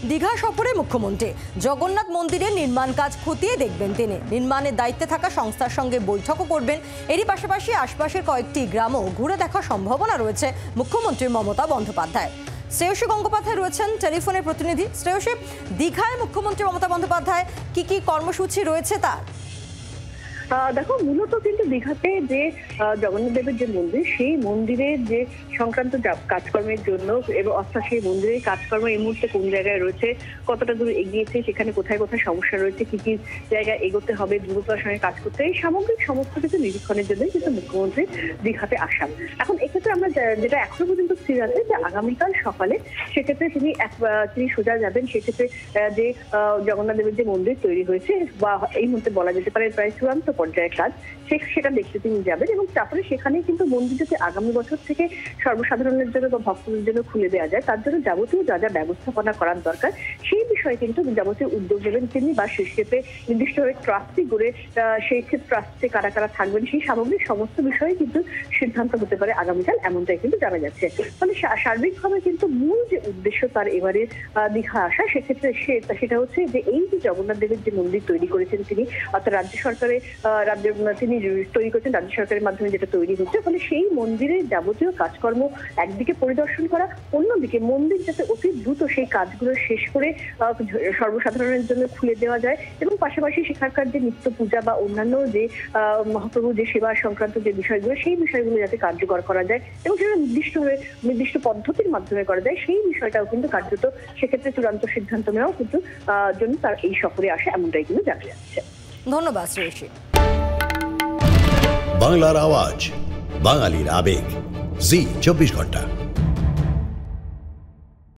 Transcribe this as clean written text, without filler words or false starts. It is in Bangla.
দীঘা সফরে মুখ্যমন্ত্রী জগন্নাথ মন্দিরের নির্মাণ কাজ খতিয়ে দেখবেন তিনি। নির্মাণের দায়িত্বে থাকা সংস্থার সঙ্গে বৈঠকও করবেন। এরই পাশাপাশি আশপাশের কয়েকটি গ্রামও ঘুরে দেখার সম্ভাবনা রয়েছে মুখ্যমন্ত্রী মমতা বন্দ্যোপাধ্যায়। শ্রেয়সী গঙ্গোপাধ্যায় রয়েছেন টেলিফোনের প্রতিনিধি। শ্রেয়সী, দীঘায় মুখ্যমন্ত্রী মমতা বন্দ্যোপাধ্যায় কি কর্মসূচি রয়েছে তার? দেখো, মূলত কিন্তু দীঘাতে যে জগন্নাথ দেবের যে মন্দির, সেই মন্দিরের যে সংক্রান্ত কাজকর্মের জন্য এবং অর্থাৎ সেই মন্দিরের কাজকর্ম এই মুহূর্তে কোন জায়গায় রয়েছে, কতটা দূর এগিয়েছে, সেখানে কোথায় কোথায় সমস্যা রয়েছে, কি কি জায়গায় এগোতে হবে, দ্রুততার সঙ্গে কাজ করতে, এই সামগ্রিক সমস্ত কিছু নিরীক্ষণের জন্যই কিন্তু মুখ্যমন্ত্রী দীঘাতে আসেন। এখন এক্ষেত্রে আমরা যেটা এখনো পর্যন্ত স্থির আছে যে আগামীকাল সকালে সেক্ষেত্রে তিনি সোজা যাবেন। সেক্ষেত্রে যে জগন্নাথ দেবের যে মন্দির তৈরি হয়েছে বা এই মুহূর্তে বলা যেতে পারে প্রায় চূড়ান্ত পর্যায়ের কাজ, সেটা দেখতে তিনি যাবেন এবং তারপরে সেখানে কিন্তু মন্দির যাতে আগামী বছর থেকে সর্বসাধারণের জন্য বা ভক্তদের জন্য খুলে দেওয়া যায়, তার জন্য যাবতীয় যা যা ব্যবস্থাপনা করার দরকার সেই বিষয়ে কিন্তু যাবতীয় উদ্যোগ নেবেন তিনি। বা সেক্ষেত্রে নির্দিষ্টভাবে ট্রাস্টি করে সেই ক্ষেত্রে ট্রাস্টে কারা কারা থাকবেন, সেই সামগ্রিক সমস্ত বিষয়ে কিন্তু সিদ্ধান্ত হতে পারে আগামীকাল, এমনটাই কিন্তু জানা যাচ্ছে। মানে সার্বিকভাবে কিন্তু মূল যে উদ্দেশ্য তার এবারে দীঘা আসা, সেক্ষেত্রে সেটা হচ্ছে যে এই যে জগন্নাথ দেবের যে মন্দির তৈরি করেছেন তিনি, অর্থাৎ রাজ্য সরকারের তিনি তৈরি করছেন, রাজ্য সরকারের মাধ্যমে যেটা তৈরি হচ্ছে, ফলে সেই মন্দিরের যাবতীয় কাজকর্ম একদিকে পরিদর্শন করা, অন্যদিকে মন্দির যাতে অতি দ্রুত সেই কাজগুলো শেষ করে সর্বসাধারণের জন্য খুলে দেওয়া যায় এবং পাশাপাশি সেখানকার যে নিত্য পূজা বা অন্যান্য যে মহাপ্রভু যে সেবা সংক্রান্ত যে বিষয়গুলো, সেই বিষয়গুলো যাতে কার্যকর করা যায় এবং সেটা নির্দিষ্ট পদ্ধতির মাধ্যমে করা যায়, সেই বিষয়টাও কিন্তু কার্যত সেক্ষেত্রে চূড়ান্ত সিদ্ধান্ত নেওয়াও কিন্তু জন্য তার এই সফরে আসে, এমনটাই কিন্তু জানা যাচ্ছে। ধন্যবাদ শ্রেয়সী। বাংলার আওয়াজ, বাঙালির আবেগ, জি 24 ঘন্টা।